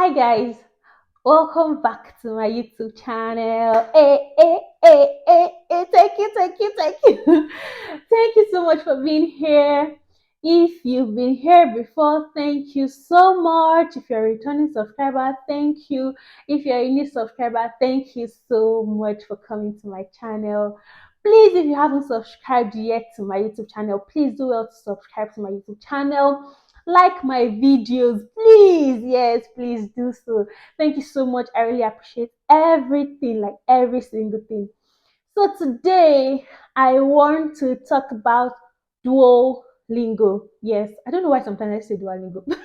Hi guys, welcome back to my YouTube channel. Hey, thank you. Thank you so much for being here. If you've been here before, thank you so much. If you're a returning subscriber, thank you. If you're a new subscriber, thank you so much for coming to my channel. Please, if you haven't subscribed yet to my YouTube channel, please do well to subscribe to my YouTube channel. Like my videos, please. Yes, please do so. Thank you so much. I really appreciate everything, like every single thing. So today I want to talk about Duolingo. Yes, I don't know why sometimes I say Duolingo, but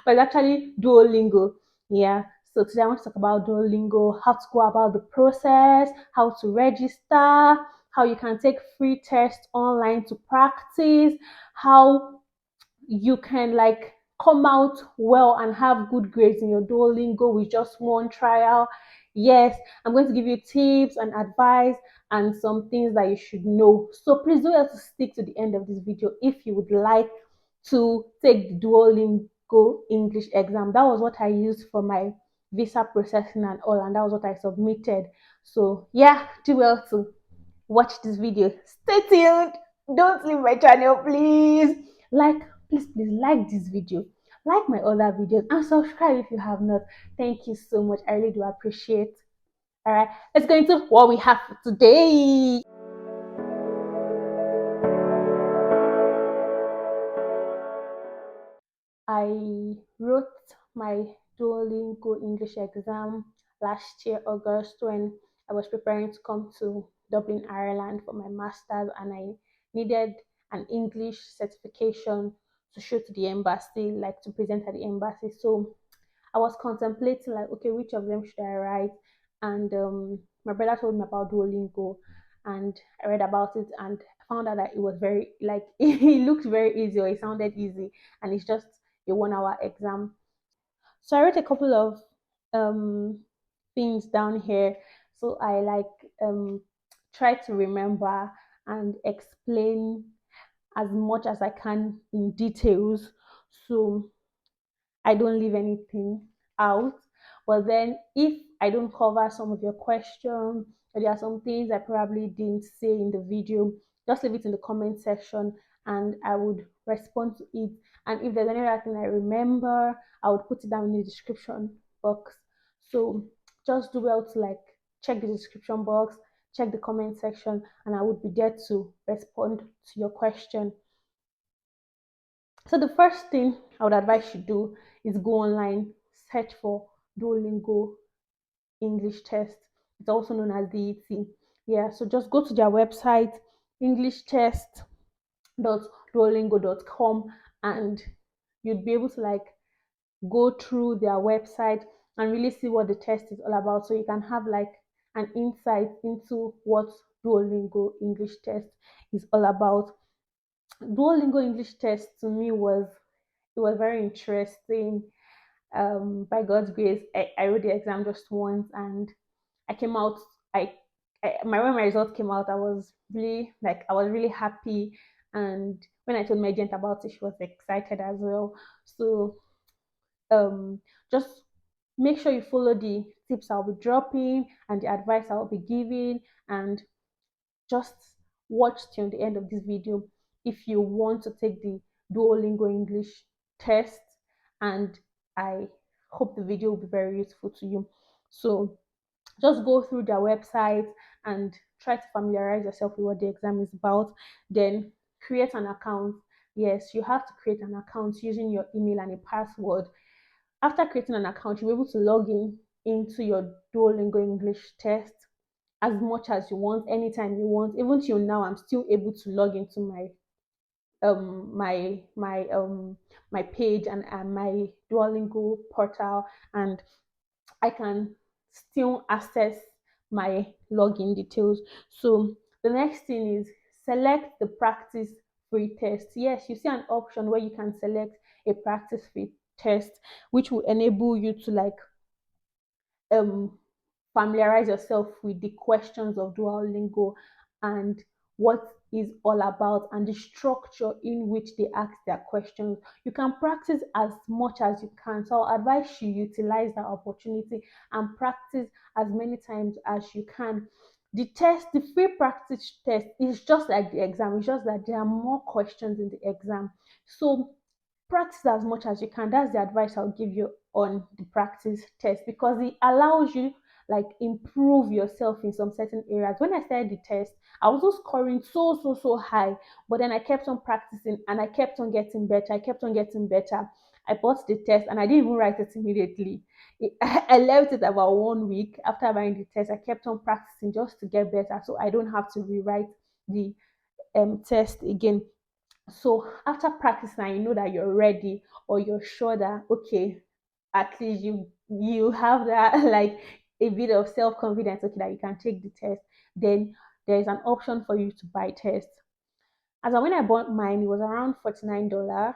it's actually Duolingo. Yeah. So today I want to talk about Duolingo, how to go about the process, how to register, how you can take free tests online to practice, how you can like come out well and have good grades in your Duolingo with just one trial. Yes, I'm going to give you tips and advice and some things that you should know. So please do have to stick to the end of this video if you would like to take the Duolingo English exam. That was what I used for my visa processing and all, and that was what I submitted. So yeah, do well to watch this video. Stay tuned. Don't leave my channel, please. Like, please like this video, like my other videos, and subscribe if you have not. Thank you so much. I really do appreciate. All right, let's go into what we have for today. I wrote my Duolingo English exam last year, August, when I was preparing to come to Dublin, Ireland for my master's, and I needed an English certification to show to the embassy, like to present at the embassy. So I was contemplating, like, okay, which of them should I write? And my brother told me about Duolingo, and I read about it, and I found out that it was very, like, it looked very easy, or it sounded easy, and it's just a 1 hour exam. So I wrote a couple of um, things down here. So I like try to remember and explain as much as I can in details. So I don't leave anything out. But then if I don't cover some of your questions, or there are some things I probably didn't say in the video, just leave it in the comment section and I would respond to it. And if there's any other thing I remember, I would put it down in the description box. So just do well to like check the description box, check the comment section, and I would be there to respond to your question. So the first thing I would advise you do is go online, search for Duolingo English test. It's also known as DET. Yeah, so just go to their website, englishtest.duolingo.com, and you'd be able to like go through their website and really see what the test is all about. So you can have like an insight into what Duolingo English test is all about. Duolingo English test to me was very interesting. By God's grace, I wrote the exam just once, and I came out. When my result came out, I was really happy. And when I told my agent about it, she was excited as well. So um, just make sure you follow the tips I'll be dropping and the advice I'll be giving, and just watch till the end of this video if you want to take the Duolingo English test, and I hope the video will be very useful to you. So just go through their website and try to familiarize yourself with what the exam is about. Then create an account. Yes, you have to create an account using your email and a password. After creating an account, you'll be able to log in into your Duolingo English test as much as you want, anytime you want. Even till now, I'm still able to log into my my page and my Duolingo portal, and I can still access my login details. So the next thing is select the practice free test. Yes, you see an option where you can select a practice free test, which will enable you to like um familiarize yourself with the questions of Duolingo and what is all about and the structure in which they ask their questions. You can practice as much as you can. So I'll advise you utilize that opportunity and practice as many times as you can. The test, the free practice test, is just like the exam. It's just that there are more questions in the exam. So practice as much as you can. That's the advice I'll give you on the practice test, because it allows you like improve yourself in some certain areas. When I started the test, I was also scoring so high, but then I kept on practicing and I kept on getting better. I kept on getting better. I bought the test and I didn't even write it immediately. I left it about 1 week after buying the test. I kept on practicing just to get better, so I don't have to rewrite the test again. So after practicing and you know that you're ready, or you're sure that okay, at least you have that like a bit of self-confidence, okay, that you can take the test, then there is an option for you to buy tests. As of when I bought mine, it was around $49,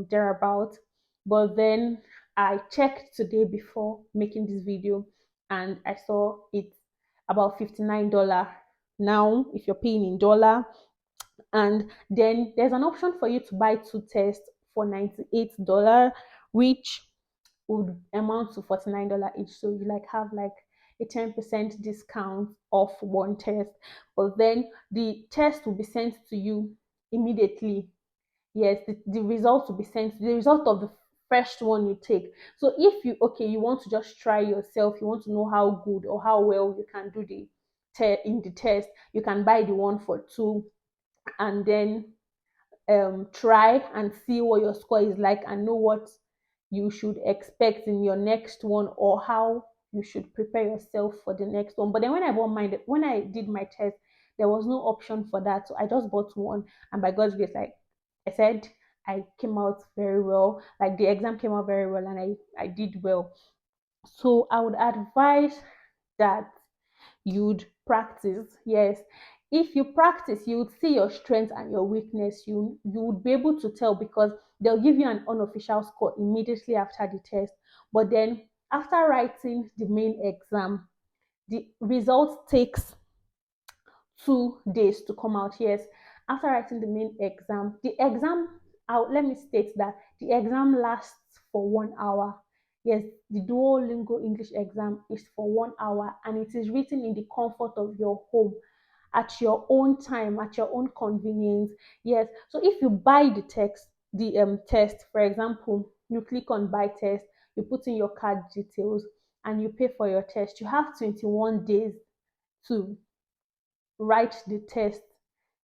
thereabout. But then I checked today before making this video and I saw it's about $59 now if you're paying in dollar. And then there's an option for you to buy two tests for $98, which would amount to $49 each. So you like have like a 10% discount off one test. But then the test will be sent to you immediately. Yes, the result will be sent, the result of the first one you take. So if you okay, you want to just try yourself, you want to know how good or how well you can do the in the test, you can buy the one for two and then try and see what your score is like and know what you should expect in your next one, or how you should prepare yourself for the next one. But then when I did my test, there was no option for that. So I just bought one, and by God's grace, like I said, I came out very well. Like the exam came out very well and I did well. So I would advise that you'd practice. Yes, if you practice, you would see your strength and your weakness. You would be able to tell, because they'll give you an unofficial score immediately after the test. But then after writing the main exam, the result takes 2 days to come out. Yes, after writing the main exam, the exam out, let me state that the exam lasts for 1 hour. Yes, the Duolingo English exam is for 1 hour and it is written in the comfort of your home at your own time, at your own convenience. Yes, so if you buy the test, for example, you click on buy test, you put in your card details and you pay for your test, you have 21 days to write the test.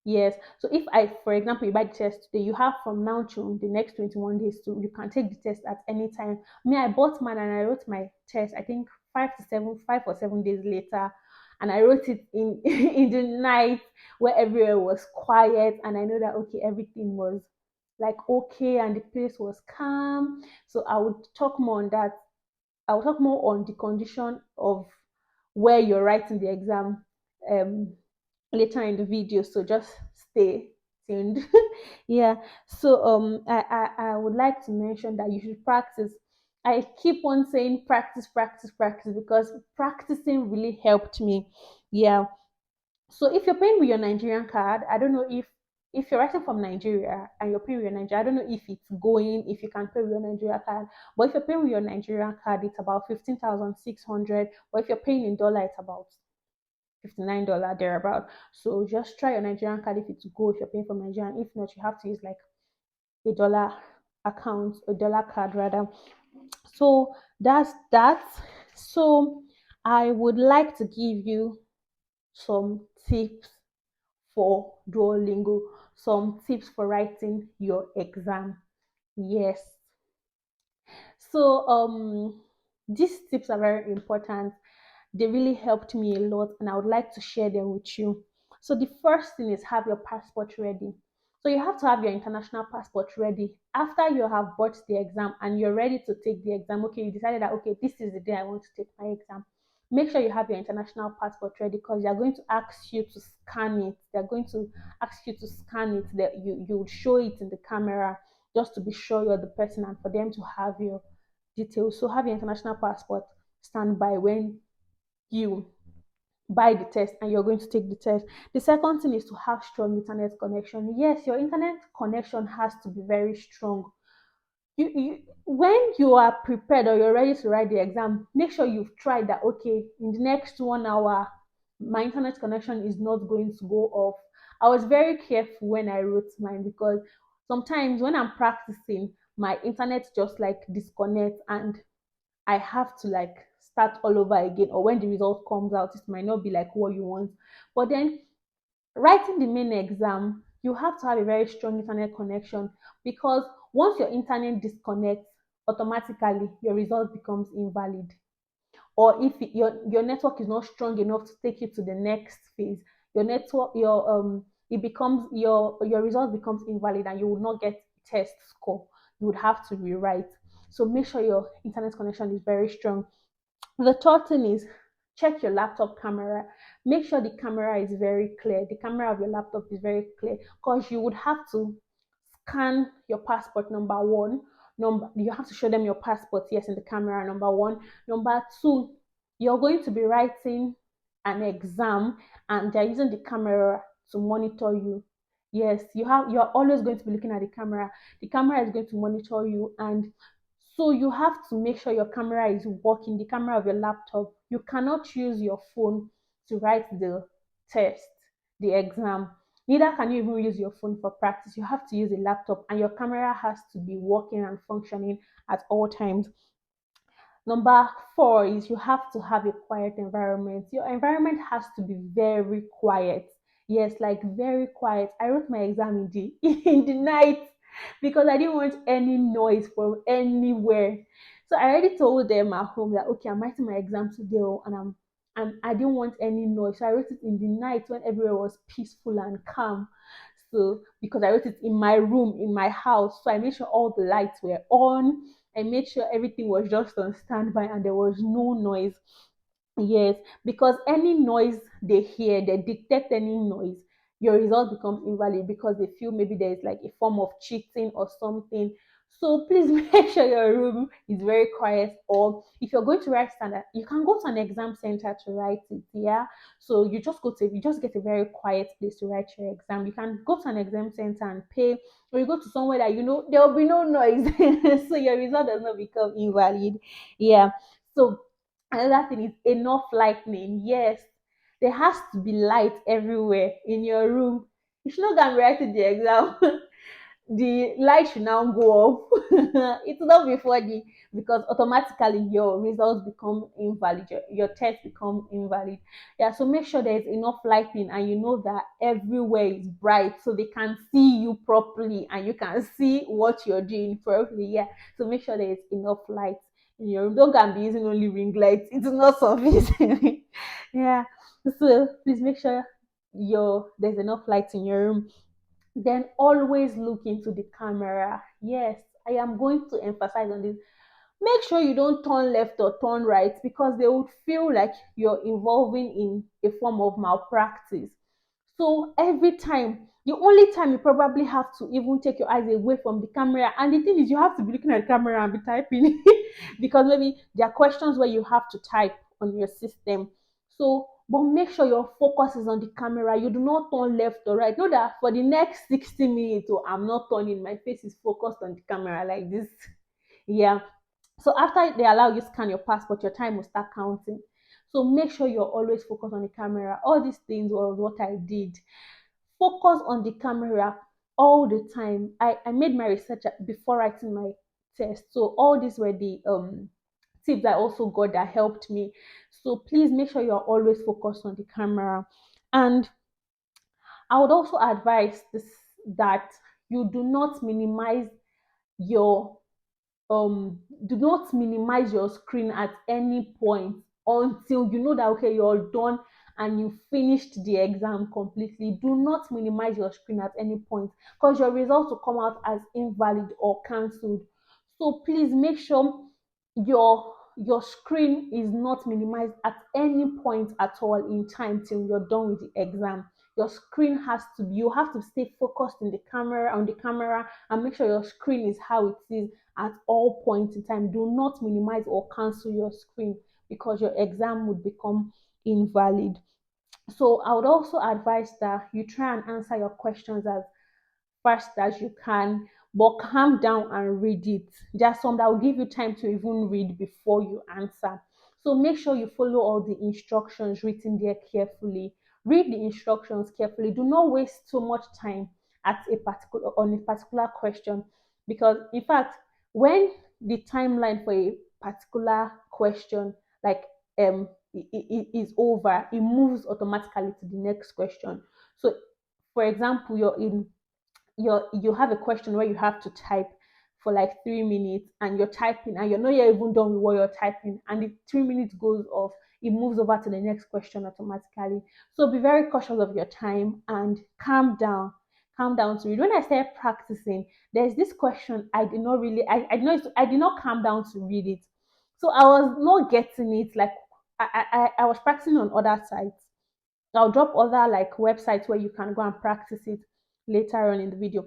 Yes. So if for example, you buy the test today, you have from now to the next 21 days to you can take the test at any time. Me, I bought mine and I wrote my test, I think 5 or 7 days later. And I wrote it in in the night where everywhere was quiet. And I know that okay, everything was like okay and the place was calm. So I would talk more on that. I will talk more on the condition of where you're writing the exam um later in the video, so just stay tuned. Yeah, so I would like to mention that you should practice. I keep on saying practice, practice, practice, because practicing really helped me. Yeah, so if you're paying with your Nigerian card, I don't know if you're writing from Nigeria and you're paying with your Nigeria, I don't know if it's going, if you can pay with your Nigeria card. But if you're paying with your Nigerian card, it's about 15,600. But if you're paying in dollar, it's about $59 thereabout. So just try your Nigerian card if it's go, if you're paying from Nigeria. And if not, you have to use like a dollar account, a dollar card rather. So that's that. So I would like to give you some tips for Duolingo, some tips for writing your exam. Yes. So these tips are very important. They really helped me a lot and I would like to share them with you. So the first thing is have your passport ready. So you have to have your international passport ready. After you have bought the exam and you're ready to take the exam, okay, you decided that okay, this is the day I want to take my exam. Make sure you have your international passport ready, because they are going to ask you to scan it. They're going to ask you to scan it. That you would show it in the camera just to be sure you're the person and for them to have your details. So have your international passport standby when you buy the test and you're going to take the test. The second thing is to have strong internet connection. Yes, your internet connection has to be very strong. When you are prepared or you're ready to write the exam, make sure you've tried that. Okay, in the next 1 hour, my internet connection is not going to go off. I was very careful when I wrote mine because sometimes when I'm practicing, my internet just like disconnects and I have to like start all over again. Or when the result comes out, it might not be like what you want. But then writing the main exam, you have to have a very strong internet connection because once your internet disconnects, automatically your result becomes invalid. Or if your network is not strong enough to take you to the next phase, your network your it becomes your result becomes invalid and you will not get test score. You would have to rewrite. So make sure your internet connection is very strong. The third thing is check your laptop camera. Make sure the camera is very clear. The camera of your laptop is very clear because you would have to scan your passport, number one. Number you have to show them your passport, yes, in the camera, number one. Number two, you're going to be writing an exam and they're using the camera to monitor you. Yes, you're always going to be looking at the camera. The camera is going to monitor you, and so you have to make sure your camera is working, the camera of your laptop. You cannot use your phone to write the test, the exam. Neither can you even use your phone for practice. You have to use a laptop and your camera has to be working and functioning at all times. Number four is you have to have a quiet environment. Your environment has to be very quiet. Yes, like very quiet. I wrote my exam in the in the night because I didn't want any noise from anywhere. So I already told them at home that okay, I'm writing my exam today, and I didn't want any noise. So I wrote it in the night when everywhere was peaceful and calm. So because I wrote it in my room, in my house, so I made sure all the lights were on. I made sure everything was just on standby and there was no noise. Yes, because any noise they hear, they detect any noise, your result becomes invalid because they feel maybe there is like a form of cheating or something. So please make sure your room is very quiet. Or if you're going to write standard, you can go to an exam center to write it. Yeah. So you just get a very quiet place to write your exam. You can go to an exam center and pay, or you go to somewhere that you know there will be no noise, so your result does not become invalid. Yeah. So another thing is enough lighting. Yes, there has to be light everywhere in your room. You should not go and write the exam. The light should now go off. It's not before the because automatically your results become invalid, your test become invalid. Yeah, so make sure there is enough lighting and you know that everywhere is bright so they can see you properly and you can see what you're doing properly. Yeah, so make sure there is enough light in your room. Don't go and be using only ring lights, it's not sufficient. Yeah, so please make sure there's enough light in your room. Then always look into the camera. Yes, I am going to emphasize on this. Make sure you don't turn left or turn right because they would feel like you're involving in a form of malpractice. So every time, the only time you probably have to even take your eyes away from the camera, and the thing is, you have to be looking at the camera and be typing because maybe there are questions where you have to type on your system. So, but make sure your focus is on the camera. You do not turn left or right. Know that for the next 60 minutes, oh, I'm not turning. My face is focused on the camera like this. Yeah. So after they allow you scan your passport, your time will start counting. So make sure you're always focused on the camera. All these things was what I did. Focus on the camera all the time. I made my research before writing my test. So all these were the tips I also got that helped me. So please make sure you're always focused on the camera. And I would also advise this that you your do not minimize your screen at any point until you know that okay you're done and you finished the exam completely. Do not minimize your screen at any point because your results will come out as invalid or cancelled. So please make sure your screen is not minimized at any point at all in time till you're done with the exam. Your screen has to be you have to stay focused in the camera on the camera and make sure your screen is how it is at all points in time. Do not minimize or cancel your screen because your exam would become invalid. So I would also advise that you try and answer your questions as fast as you can, but calm down and read it. There's some that will give you time to even read before you answer. So make sure you follow all the instructions written there carefully. Read the instructions carefully. Do not waste so much time at a particular on a particular question, because in fact, when the timeline for a particular question like is over, it moves automatically to the next question. So for example, you have a question where you have to type for like 3 minutes, and you're typing and you're not yet even done with what you're typing, and the 3 minutes goes off, it moves over to the next question automatically. So be very cautious of your time and calm down to read. When I started practicing, there's this question I did not really I did not calm down to read it. So I was not getting it. Like I was practicing on other sites. I'll drop other like websites where you can go and practice it later on in the video.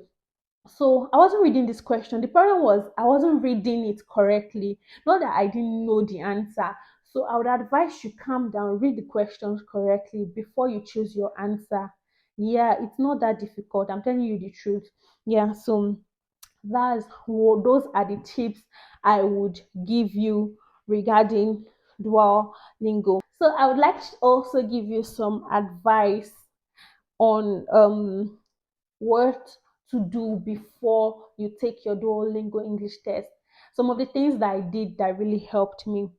So I wasn't reading this question. The problem was I wasn't reading it correctly. Not that I didn't know the answer. So I would advise you calm down, read the questions correctly before you choose your answer. Yeah, it's not that difficult. I'm telling you the truth. Yeah, so those are the tips I would give you regarding Duolingo. So I would like to also give you some advice on what to do before you take your Duolingo English test. Some of the things that I did that really helped me.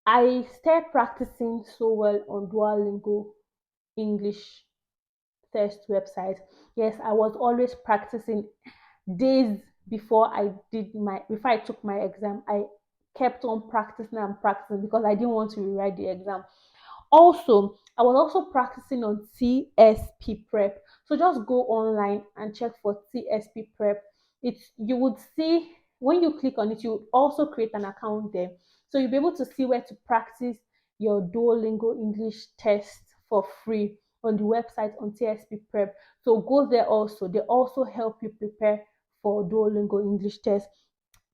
I started practicing so well on Duolingo English test website. Yes, I was always practicing days before I took my exam. I kept on practicing and practicing because I didn't want to rewrite the exam. Also, I was also practicing on TSP prep. So just go online and check for TSP prep. It's you would see when you click on it, you would also create an account there. So you'll be able to see where to practice your Duolingo English test for free on the website on TSP prep. So go there also. They also help you prepare for Duolingo English test.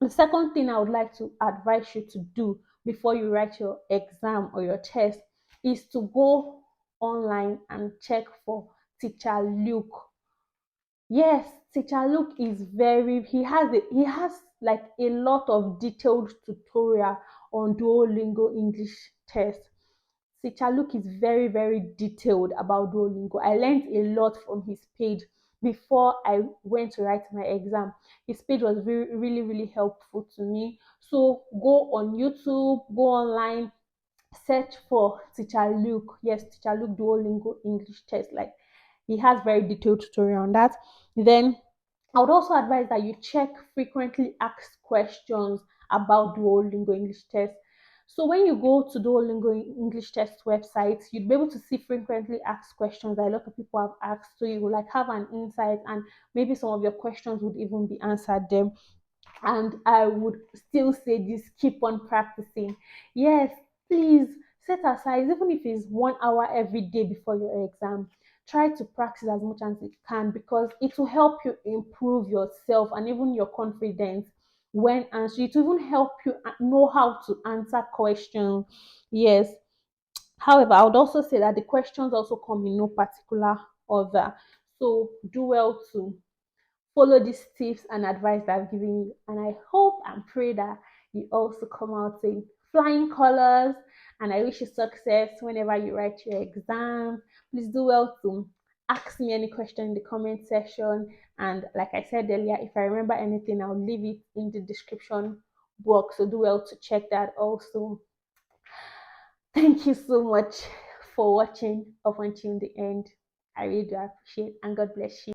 The second thing I would like to advise you to do before you write your exam or your test is to go online and check for TeacherLook. Yes, TeacherLook is very he has like a lot of detailed tutorial on Duolingo English test. TeacherLook is very, very detailed about Duolingo. I learned a lot from his page before I went to write my exam. His page was really, really helpful to me. So go on YouTube, go online, search for TeacherLook. Yes, TeacherLook Duolingo English test. Like he has very detailed tutorial on that. Then I would also advise that you check frequently asked questions about Duolingo English test. So when you go to Duolingo English test website, you'd be able to see frequently asked questions that a lot of people have asked. So you will like have an insight, and maybe some of your questions would even be answered there. And I would still say this, keep on practicing. Yes, please set aside, even if it's 1 hour every day before your exam. Try to practice as much as you can, because it will help you improve yourself and even your confidence when answering. It will even help you know how to answer questions. Yes. However, I would also say that the questions also come in no particular order. So do well to follow these tips and advice that I've given you. And I hope and pray that you also come out in flying colors. And I wish you success whenever you write your exam. Please do well to ask me any question in the comment section. And like I said earlier, if I remember anything, I'll leave it in the description box. So do well to check that also. Thank you so much for watching up until the end. I really do appreciate, and God bless you.